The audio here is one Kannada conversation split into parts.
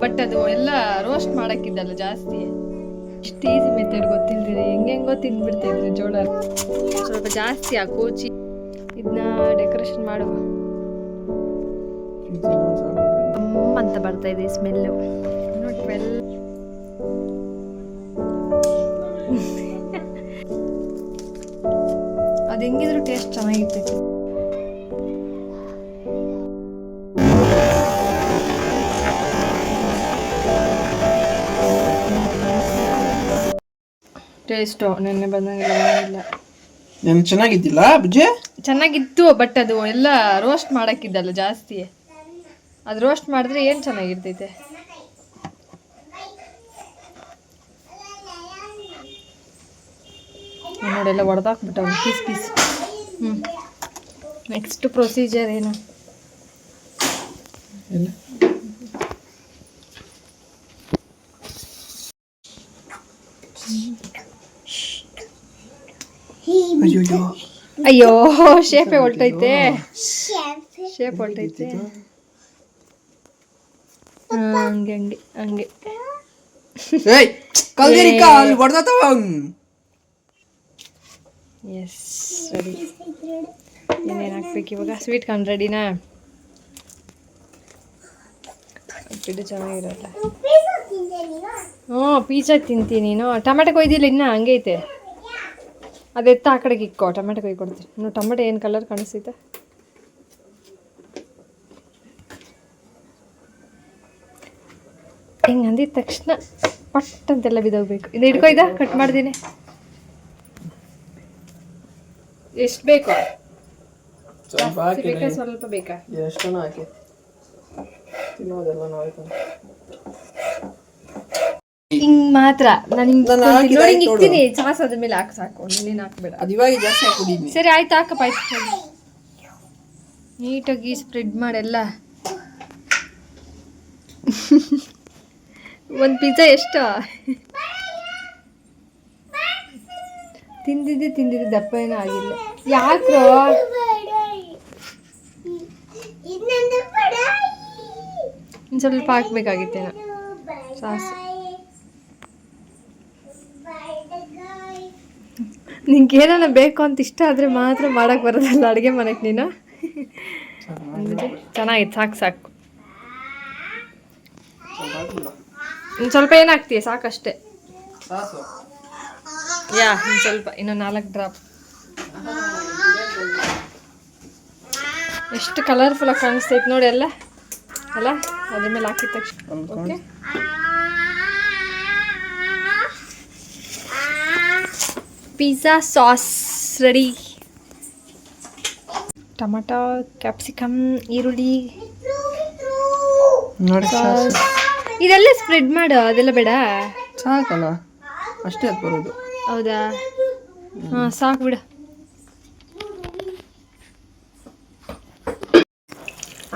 ಬಟ್ ಅದು ಎಲ್ಲ ರೋಸ್ಟ್ ಮಾಡಕ್ಕಿದ್ದಲ್ಲ ಜಾಸ್ತಿ. ಇಷ್ಟು ಈಸಿ ಮೆಥಡ್ ಗೊತ್ತಿಲ್ದಿರಿ ಹೆಂಗೆಂಗೋ ತಿಂದ್ಬಿಡ್ತಾಯಿದ್ರು ಜೋಳ. ಸ್ವಲ್ಪ ಜಾಸ್ತಿ ಆ ಕೋಚಿ ಇದನ್ನ ಡೆಕೋರೇಷನ್ ಮಾಡುವ ಅಂತ ಬರ್ತಾ ಇದೆ ಸ್ಮೆಲ್ಲು. ಅದು ಹೆಂಗಿದ್ರು ಟೇಸ್ಟ್ ಚೆನ್ನಾಗಿರ್ತೈತಿ. ಟೇಸ್ಟು ನೆನ್ನೆ ಬಂದಂಗಿಲ್ಲ. ಚೆನ್ನಾಗಿದ್ದಿಲ್ಲ ಬುಜ್ಜಿ? ಚೆನ್ನಾಗಿತ್ತು, ಬಟ್ ಅದು ಎಲ್ಲ ರೋಸ್ಟ್ ಮಾಡಕ್ಕಿದ್ದಲ್ಲ ಜಾಸ್ತಿ. ಅದು ರೋಸ್ಟ್ ಮಾಡಿದ್ರೆ ಏನು ಚೆನ್ನಾಗಿರ್ತೈತೆ. ನೋಡೆಲ್ಲ ಹೊಡೆದಾಕ್ಬಿಟ್ಟ ಪೀಸ್ ಪೀಸ್. ನೆಕ್ಸ್ಟ್ ಪ್ರೊಸೀಜರ್ ಏನು? ಅಯ್ಯೋ ಶೇಪೆ ಹೊಲ್ಟೈತೆ, ಶೇಪ್ ಹೊಲ್ಟೈತೆ. ಹಂಗೆ ಹಂಗೆ ಹಂಗೆ ಎಸ್ ರೆಡಿ. ಏನೇನು ಹಾಕ್ಬೇಕು ಇವಾಗ? ಸ್ವೀಟ್ ಕಾರ್ನ್ ರೆಡಿನಾ? ಬಿಡು ಚೆನ್ನಾಗಿರಲ್ಲ. ಹ್ಞೂ ಪಿಜ್ಜಾ ತಿಂತೀನಿ ನೀನು. ಟೊಮೆಟೊ ಕೊಯ್ದಿಲ್ಲ ಇನ್ನ ಹಂಗೆ ಐತೆ. ಅದು ಎತ್ತ ಆ ಕಡೆಗೆ ಇಕ್ಕೋ, ಟೊಮೆಟೊ ಕೊಯ್ ಕೊಡ್ತೀನಿ. ನೀವು ಟೊಮೆಟೊ ಏನು ಕಲರ್ ಕಾಣಿಸ್ತೈತೆ? ಹಿಂಗೆ ಅಂದಿದ ತಕ್ಷಣ ಪಟ್ ಅಂತೆಲ್ಲ ಬಿದ್ದೋಗ್ಬೇಕು. ಇದು ಹಿಡ್ಕೊಯ್ದ ಕಟ್ ಮಾಡ್ತೀನಿ. ಎಷ್ಟು ಬೇಕು? ಸ್ವಲ್ಪ ಬೇಕಾ? ಎಷ್ಟು ಹಾಕಿ ತಿನ್ನೋದೆಲ್ಲ ನಾವು ಹಿಂಗ್ ಮಾತ್ರ ನಾನು ಹಿಂಗೆ ಇಕ್ತೀನಿ. ಸಾಸ್ ಅದ್ರ ಮೇಲೆ ಹಾಕಿ ಸಾಕು, ನೀನು ಹಾಕ್ಬೇಡ. ಅದು ಇವಾಗ ಜಾಸ್ತಿ ಹಾಕಿದ್ದೀನಿ. ಸರಿ ಆಯ್ತು, ಹಾಕಪ್ಪ ಆಯ್ತು. ನೀಟಾಗಿ ಸ್ಪ್ರೆಡ್ ಮಾಡೆಲ್ಲ. ಒಂದು ಪಿಜ್ಜಾ ಎಷ್ಟು ತಿಂದಿದ್ದು ದಪ್ಪ ಏನೂ ಆಗಿಲ್ಲ. ಯಾಕ್ರೋ ಇನ್ನು ಸ್ವಲ್ಪ ಹಾಕ್ಬೇಕಾಗಿತ್ತೇನೋ ಸಾಸು. ನಿಂಗೆ ಏನಾನ ಬೇಕು ಅಂತ ಇಷ್ಟ ಆದರೆ ಮಾತ್ರ ಮಾಡೋಕ್ಕೆ ಬರೋದಲ್ಲ ಅಡುಗೆ ಮನೆಗೆ ನೀನು. ಚೆನ್ನಾಗಿತ್ತು, ಸಾಕು ಸಾಕು. ಇನ್ನು ಸ್ವಲ್ಪ ಏನಾಗ್ತೀಯ? ಸಾಕಷ್ಟೇ. ಇನ್ನು ಸ್ವಲ್ಪ, ಇನ್ನು 4 ಡ್ರಾಪ್. ಎಷ್ಟು ಕಲರ್ಫುಲ್ಲಾಗಿ ಕಾಣಿಸ್ತೈತೆ ನೋಡಿ ಎಲ್ಲ ಅಲ್ಲ. ಅದ್ರ ಮೇಲೆ ಹಾಕಿದ ತಕ್ಷಣ okay. Pizza sauce ready. Tomato, capsicum, ಈರುಳ್ಳಿ, ಇದೆಲ್ಲ ಸ್ಪ್ರೆಡ್ ಮಾಡು. ಅದೆಲ್ಲ ಬೇಡ, ಸಾಕಲ್ಲ ಅಷ್ಟೇ ಅದು ಬರೋದು. ಹೌದಾ? ಹಾಂ ಸಾಕು ಬಿಡು.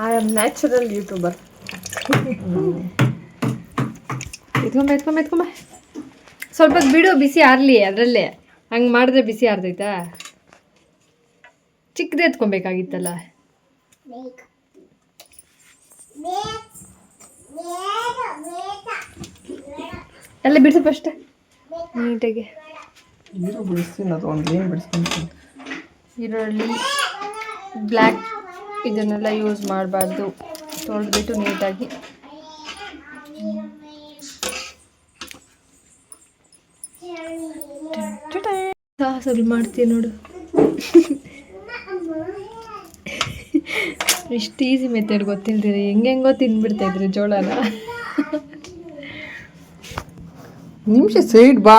I am natural YouTuber. ಎತ್ಕೊಂಬ ಸ್ವಲ್ಪ ಬಿಡು, ಬಿಸಿ ಆರಲಿ ಅದರಲ್ಲೇ. ಹಂಗೆ ಮಾಡಿದ್ರೆ ಬಿಸಿ ಆರ್ತೈತಾ? ಚಿಕ್ಕದೇ ಎತ್ಕೊಬೇಕಾಗಿತ್ತಲ್ಲ. ಎಲ್ಲ ಬಿಡಿಸು ಫಸ್ಟ್ ನೀಟಾಗಿ. ಈರುಳ್ಳಿ ಬ್ಲ್ಯಾಕ್ ಇದನ್ನೆಲ್ಲ ಯೂಸ್ ಮಾಡಬಾರ್ದು. ತೊಳೆದ್ಬಿಟ್ಟು ನೀಟಾಗಿ ಸಾಸಲ್ಲಿ ಮಾಡ್ತೀನಿ ನೋಡು. ಇಷ್ಟು ಈಸಿ ಮೆಥಡ್ ಗೊತ್ತಿಲ್ದಿರಿ ಹೆಂಗೆಂಗೋ ತಿಂದ್ಬಿಡ್ತಾಯಿದ್ರು ಜೋಳನ. ನಿಮಿಷ ಸೈಡ್ ಬಾ.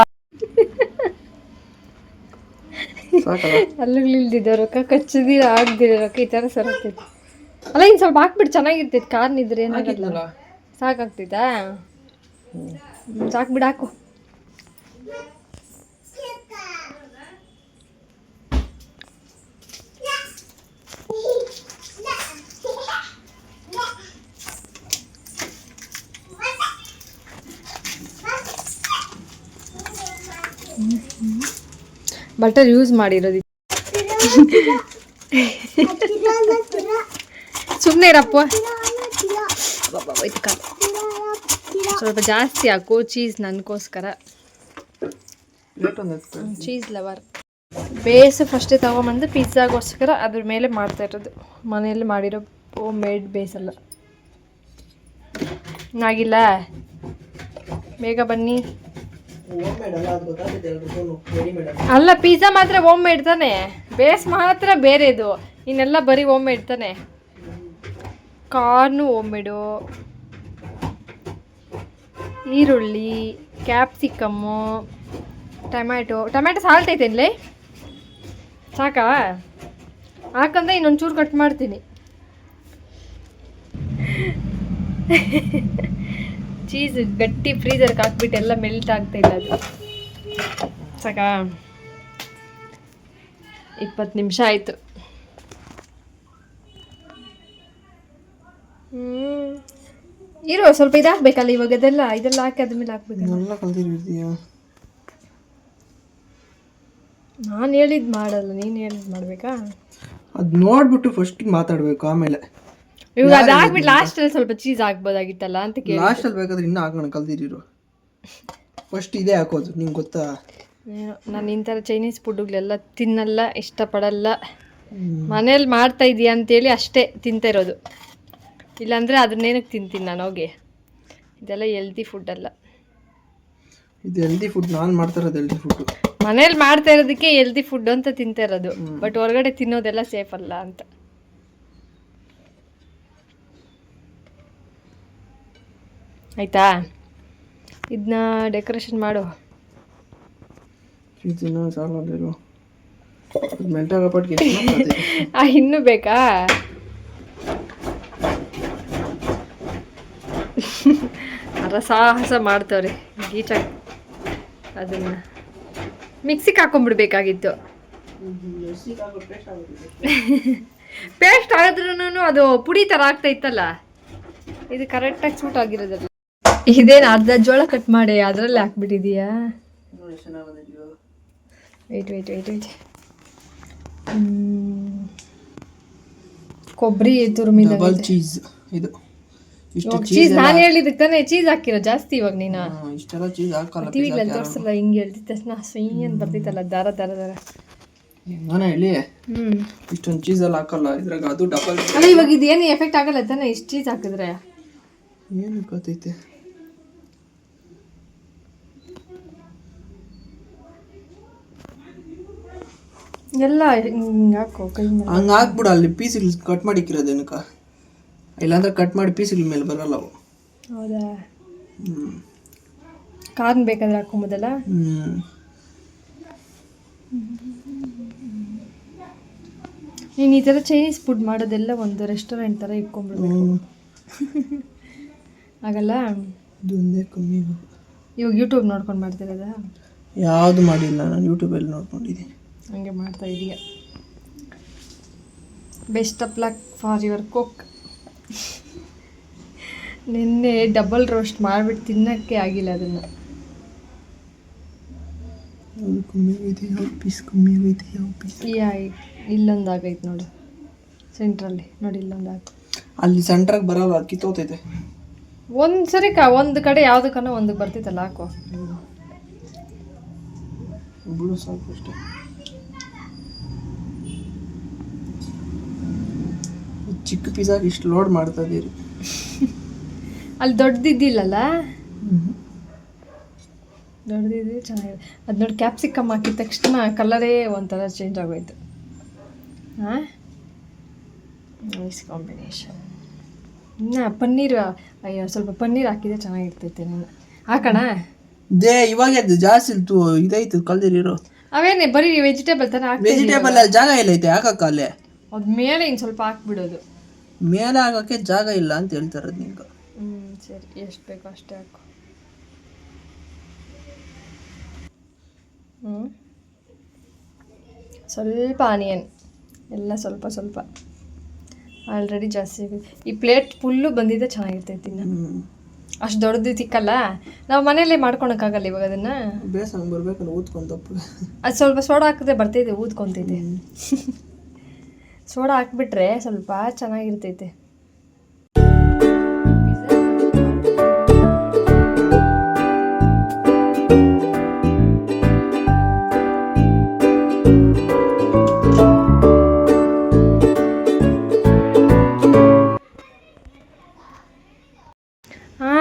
ಅಲ್ಲಿಲ್ದಿದ್ದ ರೊಕ್ಕ ಕಚ್ಚದಿರ ಆಗ್ದಿರ ರೊಕ್ಕ ಈ ಥರ ಸರತೈತಿ ಅಲ್ಲ. ಇನ್ನು ಸ್ವಲ್ಪ ಹಾಕ್ಬಿಟ್ಟು ಚೆನ್ನಾಗಿರ್ತೈತಿ. ಕಾರ್ನ್ ಇದ್ರೆ ಏನಾಗಲ್ಲ. ಸಾಕಾಗ್ತೈತಾ? ಸಾಕು ಬಿಡು, ಹಾಕು. ಬಟರ್ ಯೂಸ್ ಮಾಡಿರೋದು. ಸುಮ್ಮನೆ ಇರಪ್ಪ. ಸ್ವಲ್ಪ ಜಾಸ್ತಿ ಹಾಕು ಚೀಸ್ ನನಗೋಸ್ಕರ. ಪ್ಲೇಟ್ ಒಂದು ಎತ್ಕೊ. Cheese lover. ಬೇಸ್ ಫಸ್ಟೇ ತೊಗೊಂಬಂದು ಪಿಜ್ಜಾಗೋಸ್ಕರ ಅದ್ರ ಮೇಲೆ ಮಾಡ್ತಾ ಇರೋದು. ಮನೆಯಲ್ಲಿ ಮಾಡಿರೋ ಹೋಮ್ ಮೇಡ್ ಬೇಸಲ್ಲ. ಆಗಿಲ್ಲ, ಬೇಗ ಬನ್ನಿ. ಅಲ್ಲ, ಪಿಜ್ಜಾ ಮಾತ್ರ ಹೋಮ್ ಮೇಡ್ ತಾನೆ, ಬೇಸ್ ಮಾತ್ರ ಬೇರೆದು, ಇನ್ನೆಲ್ಲ ಬರೀ ಹೋಮ್ ಮೇಡ್ ತಾನೆ. ಕಾರ್ನು ಹೋಮ್ ಮೇಡು, ಈರುಳ್ಳಿ, ಕ್ಯಾಪ್ಸಿಕಮ್ಮು, ಟೊಮ್ಯಾಟೊ ಸಾಲ್ಟ್ ಐತೇನ್ಲೇ? ಸಾಕಾ? ಹಾಕಂದ್ರೆ ಇನ್ನೊಂಚೂರು ಕಟ್ ಮಾಡ್ತೀನಿ. ಚೀಸ್ ಗಟ್ಟಿ ಫ್ರೀಜರ್ಗೆ ಹಾಕ್ಬಿಟ್ಟು ಎಲ್ಲ ಮೆಲ್ಟ್ ಆಗ್ತಾ ಇಲ್ಲ ಅದು. ಸಾಕಾ? 20 ನಿಮಿಷ ಆಯಿತು. ಇರೋ ಸ್ವಲ್ಪ ಇದಾಗಬೇಕಲ್ಲ ಇವಾಗ, ಇದೆಲ್ಲ ಹಾಕಿ ಅದ್ಮೇಲೆ ಹಾಕ್ಬೇಕು. ನಾನು ಹೇಳಿದ್ದು ಮಾಡಲ್ಲ, ನೀನು ಹೇಳಿದ್ದು ಮಾಡಬೇಕಾ? ಅದು ನೋಡ್ಬಿಟ್ಟು ಫಸ್ಟ್ ಮಾತಾಡಬೇಕು, ಆಮೇಲೆ ಇವಾಗ ಅದು ಹಾಕ್ಬಿಟ್ಟು ಲಾಸ್ಟಲ್ಲಿ ಸ್ವಲ್ಪ ಚೀಸ್ ಹಾಕ್ಬೋದಾಗಿತ್ತಲ್ಲ ಅಂತ ಕೇಳಿ. ಲಾಸ್ಟಲ್ಲಿ ಬೇಕಾದ್ರೆ ಇನ್ನೂ ಹಾಕೋಣ, ಕಲ್ದಿರಿರು. ಫಸ್ಟ್ ಇದೇ ಹಾಕೋದು, ನಿಂಗೆ ಗೊತ್ತಾ? ನಾನು ಇಂಥರ ಚೈನೀಸ್ ಫುಡ್ಗಳೆಲ್ಲ ತಿನ್ನಲ್ಲ, ಇಷ್ಟಪಡಲ್ಲ. ಮನೇಲಿ ಮಾಡ್ತಾ ಇದೀಯ ಅಂತೇಳಿ ಅಷ್ಟೇ ತಿಂತಾ ಇರೋದು, ಇಲ್ಲಾಂದರೆ ಅದನ್ನೇನಕ್ಕೆ ತಿಂತೀನಿ ನಾನು ಹೋಗಿ. ಇದೆಲ್ಲ ಹೆಲ್ದಿ ಫುಡ್ ಅಲ್ಲ. ಇದು ಹೆಲ್ದಿ ಫುಡ್, ನಾನು ಮಾಡ್ತಾ ಇರೋದು ಹೆಲ್ದಿ ಫುಡ್. ಮನೇಲಿ ಮಾಡ್ತಾ ಇರೋದಕ್ಕೆ ಹೆಲ್ದಿ ಫುಡ್ ಅಂತ ತಿಂತಾ ಇರೋದು, ಬಟ್ ಹೊರಗಡೆ ತಿನ್ನೋದೆಲ್ಲ ಸೇಫ್ ಅಲ್ಲ ಅಂತ. ಆಯ್ತಾ? ಇದನ್ನ ಡೆಕೋರೇಷನ್ ಮಾಡು. ಇನ್ನೂ ಬೇಕಾ? ಸಾಹಸ ಮಾಡ್ತವ್ರೆ ಗೀಚ. ಅದನ್ನ ಮಿಕ್ಸಿಗೆ ಹಾಕೊಂಡ್ಬಿಡ್ಬೇಕಾಗಿತ್ತು. ಪೇಸ್ಟ್ ಆಗಿದ್ರೂ ಅದು ಪುಡಿ ಥರ ಆಗ್ತಾ ಇತ್ತಲ್ಲ, ಇದು ಕರೆಕ್ಟಾಗಿ ಸೂಟ್ ಆಗಿರೋದಲ್ಲ. ಇದೇನು ಅರ್ಧ ಜೋಳ ಕಟ್ ಮಾಡಿ ಅದರಲ್ಲಿ ಹಾಕ್ಬಿಟ್ಟಿದೀಯಾ? ವೆಯ್ಟ್. ಕೊಬ್ಬರಿ ತುರುಮಿದ ಚೀಸ್. ಇದು ಚೀಸ್ ನಾನು ಹೇಳಿದ್ದಕ್ಕೆ ತಾನೇ ಚೀಸ್ ಹಾಕಿರೋ ಜಾಸ್ತಿ. ಇವಾಗ ನೀನು ಇಷ್ಟೆಲ್ಲ ಚೀಸ್ ಹಾಕಲ್ಲ, ಟಿವಿಗಳಲ್ಲಿ ತೋರಿಸಲ್ಲ, ಹಿಂಗೆ ಹೇಳ್ತಿದ್ದ ತಕ್ಷಣ ಸ್ವೀ ಅಂತ ಬರ್ತಿತ್ತಲ್ಲ, ದಾರ ದಾರ ದಾರ. ನಾನು ಹೇಳಿ ಇಷ್ಟೊಂದು ಚೀಸಲ್ಲಿ ಹಾಕಲ್ಲ ಇದ್ರಾಗ, ಅದು ಡಬಲ್. ಅಲ್ಲ, ಇವಾಗ ಇದು ಏನು ಎಫೆಕ್ಟ್ ಆಗಲ್ಲ ತಾನೆ ಇಷ್ಟು ಚೀಸ್ ಹಾಕಿದ್ರೆ? ಏನು ಗೊತ್ತೈತೆ? ಎಲ್ಲ ಹಾಕೋ ಕೈ ಮೇಲೆ. ಹಂಗೆ ಹಾಕ್ಬಿಡು, ಅಲ್ಲಿ ಪೀಸ್ಗಳು ಕಟ್ ಮಾಡಿ ಇಕ್ಕಿರೋದೇನಕ್ಕ? ಇಲ್ಲಾಂದ್ರೆ ಕಟ್ ಮಾಡಿ ಪೀಸ್ಗಳ ಮೇಲೆ ಬರಲ್ಲ ಅವು. ಹೌದಾ? ಕಾರ್ನ್ ಬೇಕಾದ್ರೆ ಹಾಕೊಂಬೋದಲ್ಲ. ನೀನು ಈ ಥರ ಚೈನೀಸ್ ಫುಡ್ ಮಾಡೋದೆಲ್ಲ ಒಂದು ರೆಸ್ಟೋರೆಂಟ್ ಥರ ಇಟ್ಕೊಂಡ್ಬಿಡ್ಬೇಕು. ಆಗಲ್ಲ? ಇವಾಗ ಯೂಟ್ಯೂಬ್ ನೋಡ್ಕೊಂಡು ಮಾಡ್ತಿರೋದಾ? ಯಾವುದು ಮಾಡಿಲ್ಲ, ನಾನು ಯೂಟ್ಯೂಬಲ್ಲಿ ನೋಡ್ಕೊಂಡಿದ್ದೀನಿ. ಹಂಗೆ ಮಾಡ್ತಾ ಇದೀಯ. Best of luck for your cook. ನಿನ್ನೆ ಡಬಲ್ ರೋಸ್ಟ್ ಮಾಡಿಬಿಟ್ಟು ತಿನ್ನೋಕ್ಕೆ ಆಗಿಲ್ಲ ಅದನ್ನು. ಇಲ್ಲೊಂದು ಆಗೈತೆ ನೋಡು ಸೆಂಟ್ರಲ್ಲಿ, ನೋಡಿ ಇಲ್ಲೊಂದು ಆಗ. ಅಲ್ಲಿ ಸೆಂಟ್ರಾಗಿ ಬರಲ್ಲ, ಅದು ಕಿತ್ತೋತೈತೆ. ಒಂದು ಸರಿ ಒಂದು ಕಡೆ ಯಾವುದಕ್ಕನೋ ಒಂದಕ್ಕೆ ಬರ್ತಿತ್ತಲ್ಲ, ಹಾಕೋ. ಬಿಡು ಸಾಕು ಅಷ್ಟೇ. ಚಿಕ್ಕ ಪಿಜ್ಜಾಗೆ ಇಷ್ಟು ಲೋಡ್ ಮಾಡ್ತಾ ಇದೀರಿ. ಅಲ್ಲಿ ದೊಡ್ಡದಿದ್ದಿಲ್ಲಲ್ಲ, ದೊಡ್ಡದಿದ್ದು ಚೆನ್ನಾಗಿದೆ. ಅದು ನೋಡಿ, ಕ್ಯಾಪ್ಸಿಕಮ್ ಹಾಕಿದ ತಕ್ಷಣ ಕಲರೇ ಒಂಥರ ಚೇಂಜ್ ಆಗೋಯ್ತು. ಹಾಂ, ನೈಸ್ ಕಾಂಬಿನೇಷನ್. ಇನ್ನು ಪನ್ನೀರ್, ಅಯ್ಯೋ ಸ್ವಲ್ಪ ಪನ್ನೀರ್ ಹಾಕಿದ್ರೆ ಚೆನ್ನಾಗಿರ್ತೈತೆ. ನಾನು ಹಾಕೋಣ? ಇವಾಗ ಜಾಸ್ತಿ ಇದೈತು ಕಲ್ದಿರಿರೋ. ಅವೇನೇ ಬರೀ ವೆಜಿಟೇಬಲ್ ಥರ ಹಾಕಿ. ವೆಜಿಟೇಬಲ್ ಜಾಗ ಇಲ್ಲ ಐತೆ ಹಾಕಕ್ಕ? ಅಲ್ಲೇ ಅದು ಮೇಲೆ ಇನ್ನು ಸ್ವಲ್ಪ ಹಾಕ್ಬಿಡೋದು. ಮೇಲೆ ಹಾಕೋಕ್ಕೆ ಜಾಗ ಇಲ್ಲ ಅಂತ ಹೇಳ್ತಾರೆ ನಿಂಗೆ. ಸರಿ, ಎಷ್ಟು ಬೇಕೋ ಅಷ್ಟೇ ಹಾಕು. ಸ್ವಲ್ಪ ಆನಿಯನ್ ಎಲ್ಲ ಸ್ವಲ್ಪ ಸ್ವಲ್ಪ, ಆಲ್ರೆಡಿ ಜಾಸ್ತಿ ಆಗಿದೆ. ಈ ಪ್ಲೇಟ್ ಫುಲ್ಲು ಬಂದಿದ್ದೆ ಚೆನ್ನಾಗಿರ್ತೈತಿ. ಅಷ್ಟು ದೊಡ್ಡದು ತಿಕ್ಕಲ್ಲ, ನಾವು ಮನೆಯಲ್ಲೇ ಮಾಡ್ಕೊಳಕ್ಕಾಗಲ್ಲ ಇವಾಗ ಅದನ್ನು. ಬೇಸಂಗೆ ಬರ್ಬೇಕಲ್ಲ, ಊದ್ಕೊಂತಪ್ಪ. ಅದು ಸ್ವಲ್ಪ ಸೋಡಾ ಹಾಕಿದ್ರೆ ಬರ್ತೈತೆ, ಊದ್ಕೊತೈತೆ. ಸೋಡಾ ಹಾಕ್ಬಿಟ್ರೆ ಸ್ವಲ್ಪ ಚೆನ್ನಾಗಿರ್ತೈತೆ.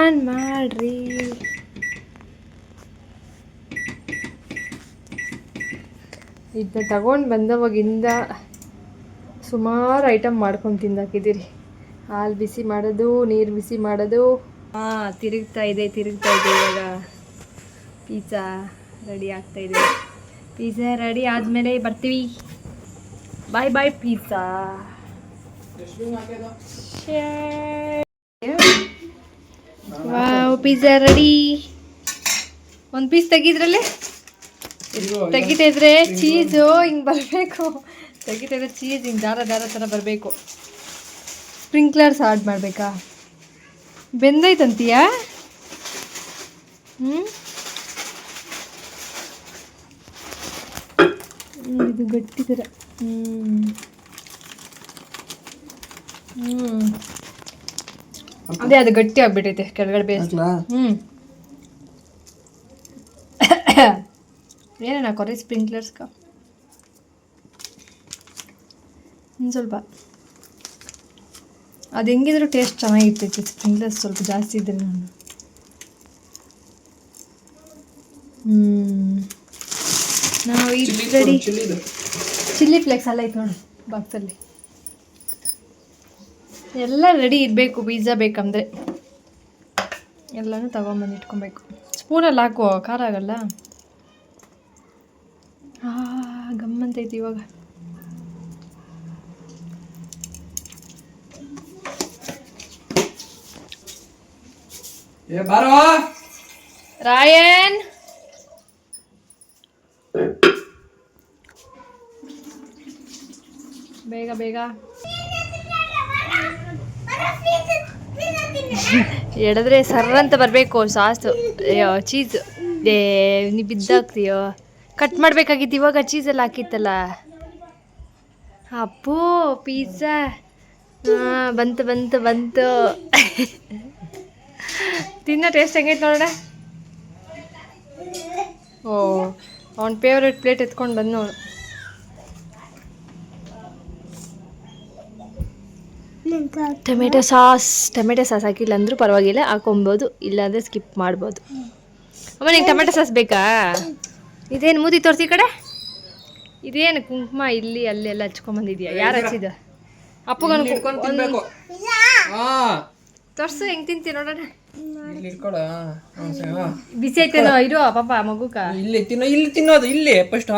ಆನ್ ಮಾಡ್ರಿ. ಇದನ್ನ ತಗೊಂಡು ಬಂದವಾಗಿಂದ ಸುಮಾರು ಐಟಮ್ ಮಾಡ್ಕೊಂಡು ತಿಂದಾಕಿದ್ದೀರಿ. ಹಾಲು ಬಿಸಿ ಮಾಡೋದು, ನೀರು ಬಿಸಿ ಮಾಡೋದು. ತಿರುಗ್ತಾ ಇದೆ ಇವಾಗ. ಪಿಜ್ಜಾ ರೆಡಿ ಆಗ್ತಾಯಿದೆ. ಪಿಜ್ಜಾ ರೆಡಿ ಆದಮೇಲೆ ಬರ್ತೀವಿ. ಬಾಯ್ ಬಾಯ್ ಪಿಜ್ಜಾ. Wow, pizza ready. ಒಂದು ಪೀಸ್ ತೆಗಿದ್ರಲ್ಲಿ ತೆಗಿತಾ ಇದ್ರೆ ಚೀಸು ಹಿಂಗೆ ಬರಬೇಕು. ತೆಗಿತಾ ಇದ್ರೆ ಚೀಸ್ ಹಿಂಗೆ ದಾರ ಥರ ಬರಬೇಕು. ಸ್ಪ್ರಿಂಕ್ಲರ್ಸ್ ಆಡ್ ಮಾಡಬೇಕಾ? ಬೆಂದೈತಂತೀಯಾ? ಇದು ಗಟ್ಟಿ ಥರ. ಅದೇ ಅದು ಗಟ್ಟಿ ಆಗ್ಬಿಟ್ಟೈತೆ ಕೆಳಗಡೆ ಬೇಸ್. ಏನೇನು ಹಾಕೋರಿ ಸ್ಪ್ರಿಂಕ್ಲರ್ಸ್ಗ? ಸ್ವಲ್ಪ ಅದು ಹೆಂಗಿದ್ರು ಟೇಸ್ಟ್ ಚೆನ್ನಾಗಿರ್ತೈತಿ. ಸ್ಪ್ರಿಂಕ್ಲರ್ಸ್ ಸ್ವಲ್ಪ ಜಾಸ್ತಿ ಇದ್ರೆ ನಾನು ನಾವು ಈ ರೆಡಿ ಚಿಲ್ಲಿ ಫ್ಲೇಕ್ಸ್ ಎಲ್ಲ ಐತೆ ನೋಡಿ ಬಾಕ್ಸಲ್ಲಿ. ಎಲ್ಲ ರೆಡಿ ಇರಬೇಕು. ಪಿಜ್ಜಾ ಬೇಕಂದರೆ ಎಲ್ಲನೂ ತಗೊಂಬಂದು ಇಟ್ಕೊಬೇಕು. ಸ್ಪೂನಲ್ಲಿ ಹಾಕುವ, ಖಾರ ಆಗಲ್ಲ. ಗಮ್ಮಂತೈತಿ ಇವಾಗ. ರಾಯನ್ ಬೇಗ ಬೇಗ ಎಡಿದ್ರೆ ಸರ್ರಂತ ಬರಬೇಕು ಸಾಸು. ಅಯ್ಯೋ ಚೀಸ್ ನೀ ಬಿದ್ದಾಗ್ತೀಯೋ. ಕಟ್ ಮಾಡಬೇಕಾಗಿತ್ತು ಇವಾಗ ಚೀಸೆಲ್ಲ ಹಾಕಿತ್ತಲ್ಲ. ಅಪ್ಪು ಪಿಜ್ಜಾ ಬಂತು ಬಂತು ಬಂತು. ತಿನ್ನೋ ಟೇಸ್ಟ್ ಹೆಂಗೈತೆ ನೋಡೋಣ. ಓ, ಅವನ ಫೇವ್ರೆಟ್ ಪ್ಲೇಟ್ ಎತ್ಕೊಂಡು ಬಂದು ಅವನು. ಟೊಮೆಟೊ ಸಾಸ್ ಹಾಕಿಲ್ಲ ಅಂದರೂ ಪರವಾಗಿಲ್ಲ, ಹಾಕೊಬೋದು. ಇಲ್ಲಾಂದರೆ ಸ್ಕಿಪ್ ಮಾಡ್ಬೋದು. ಅಮ್ಮ ನಿಂಗೆ ಟೊಮೆಟೊ ಸಾಸ್ ಬೇಕಾ? ಇದೇನು ಮೂತಿ ತೋರಿಸಿ ಕಡೆ. ಇದೇನು ಕುಂಕುಮ ಇಲ್ಲಿ ಅಲ್ಲಿ ಎಲ್ಲ ಹಚ್ಕೊಂಬಂದಿದ್ಯಾ? ಯಾರು ಹಚ್ಚಿದ? ಅಪ್ಪಗನು ತೋರ್ಸು ಹೆಂಗೆ ತಿಂತೀವಿ ನೋಡೋಣ. ಬಿಸಿ ಐತೇನೋ ಇರೋ ಪಾಪ ಮಗುಕ. ಇಲ್ಲಿ ತಿನ್ನೋದು ಇಲ್ಲಿ ಫಸ್ಟ್.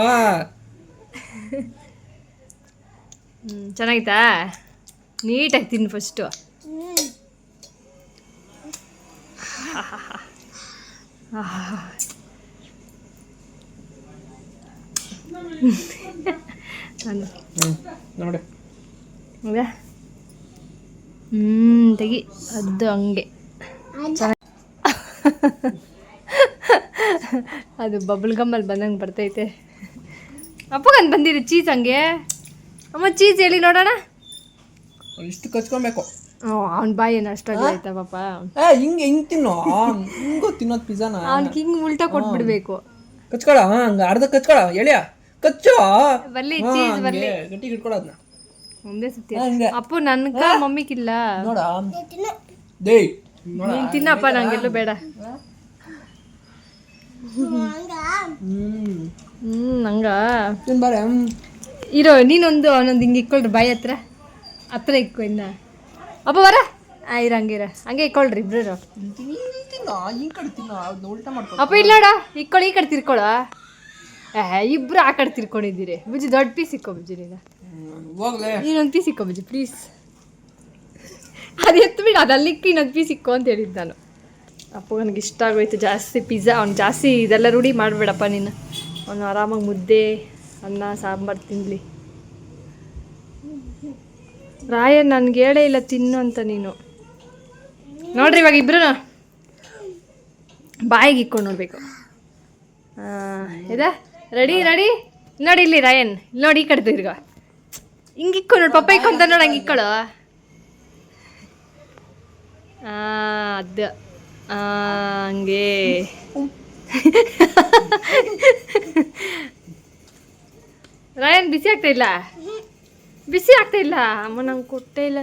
ಚೆನ್ನಾಗಿತ್ತಾ? ನೀಟಾಗಿ ತಿನ್ನು ಫಸ್ಟು. ನೋಡಿ ತೆಗಿ ಅದು ಹಂಗೆ. ಅದು ಬಬಲ್ ಗಮ್ಮಲ್ಲಿ ಬಂದಂಗೆ ಬರ್ತೈತೆ. ಅಪ್ಪಗಂತ ಬಂದಿರಿ ಚೀಸ್ ಹಂಗೆ. ಅಮ್ಮ ಚೀಸ್ ಹೇಳಿ ನೋಡೋಣ. ಇಷ್ಟು ಕಚ್ಕೊಬೇಕು. ಅವ್ನ ಬಾಯಿ ಏನು ಅಷ್ಟಾಗಿ ಆಯ್ತಾ ಪಾಪ. ಹಿಂಗೆ ತಿನ್ನೋ. ಹಿಂಗೋ ತಿನ್ನೋದು ಪಿಜ್ಜಾನ. ಅವ್ನಿಗೆ ಹಿಂಗೆ ಉಲ್ಟಾ ಕೊಟ್ಬಿಡ್ಬೇಕು. ಕಚ್ಕೊಳ ಹಂಗ ಅರ್ಧ ಕಚ್ಕೊಳ ಎಳೆಯ ಕಚ್ಚೋ ಬರ್ಲಿ ಚೀಸ್ ಬರ್ಲಿ. ಗಟ್ಟಿಗೆ ಇಟ್ಕೊಳೋದ್ನ ಒಂದೇ ಸತಿ. ಅಪ್ಪು ನನ್ಗ ಮಮ್ಮಿಗಿಲ್ಲ ನೋಡ. ದೇ ನೀನು ತಿನ್ನಪ್ಪ, ನಂಗೆಲ್ಲೂ ಬೇಡ. ನಂಗ ತಿನ್ಬಾರ ಇರೋ. ನೀನೊಂದು ಅವನೊಂದು ಹಿಂಗೆ ಇಕ್ಕೊಳ್ರಿ ಬಾಯಿ ಹತ್ರ ಇಕ್ಕೋ. ಇನ್ನ ಅಪ್ಪ ಬರ ಇರಂಗಿರ ಹಂಗೆ ಇಕ್ಕೊಳ್ರಿ ಇಬ್ರು. ಅಪ್ಪ ಇಲ್ಲ ನೋಡ ಇಕ್ಕೊಳ್ಳಿ. ಈ ಕಡೆ ತಿರ್ಕೊಳ. ಇಬ್ರು ಆ ಕಡೆ ತಿರ್ಕೊಂಡಿದ್ದೀರಿ. ಬುಜ್ಜಿ ದೊಡ್ಡ ಪೀಸ್ ಇಕ್ಕೋ ಬುಜ್ಜಿ. ನೀನೊಂದು ಪೀಸ್ ಇಕ್ಕೋ ಬುಜ್ಜಿ ಪ್ಲೀಸ್. ಅದು ಎತ್ತು ಬಿಡು, ಅದು ಅಲ್ಲಿಕ್ಕಿ ಇನ್ನೊಂದು ಪೀಸ್ ಇಕ್ಕೋ ಅಂತ ಹೇಳಿದ್ದು ನಾನು. ಅಪ್ಪ ನನಗೆ ಇಷ್ಟ ಆಗೋಯ್ತು ಜಾಸ್ತಿ ಪಿಜ್ಜಾ. ಅವ್ನು ಜಾಸ್ತಿ ಇದೆಲ್ಲ ರೂಢಿ ಮಾಡಬೇಡಪ್ಪ ನೀನು. ಅವನು ಆರಾಮಾಗಿ ಮುದ್ದೆ ಅನ್ನ ಸಾಂಬಾರು ತಿನ್ನಲಿ. ರಾಯನ್ ನನಗೆ ಹೇಳೇ ಇಲ್ಲ ತಿನ್ನು ಅಂತ ನೀನು. ನೋಡ್ರಿ ಇವಾಗ ಇಬ್ರು ಬಾಯಿಗೆ ಇಕ್ಕೊಂಡು ನೋಡಬೇಕು. ಇದೆ ರೆಡಿ ರೆಡಿ ನೋಡಿ. ಇಲ್ಲಿ ರಾಯನ್ ನೋಡಿ, ಈ ಕಡೆ ತಿರ್ಗ ಹಿಂಗೆ ಇಕ್ಕೊಂಡು ನೋಡಿ. ಪಪ್ಪ ಇಕ್ಕೊಂತ ನೋಡಿ ಹಂಗೆ ಇಕ್ಕೊಳ್ಳೋ. ಅದು ಹಂಗೆ. ರಾಯನ್ ಬಿಸಿ ಆಗ್ತಾ ಇಲ್ಲ. ಅಮ್ಮ ನಂಗೆ ಕೊಟ್ಟೇ ಇಲ್ಲ.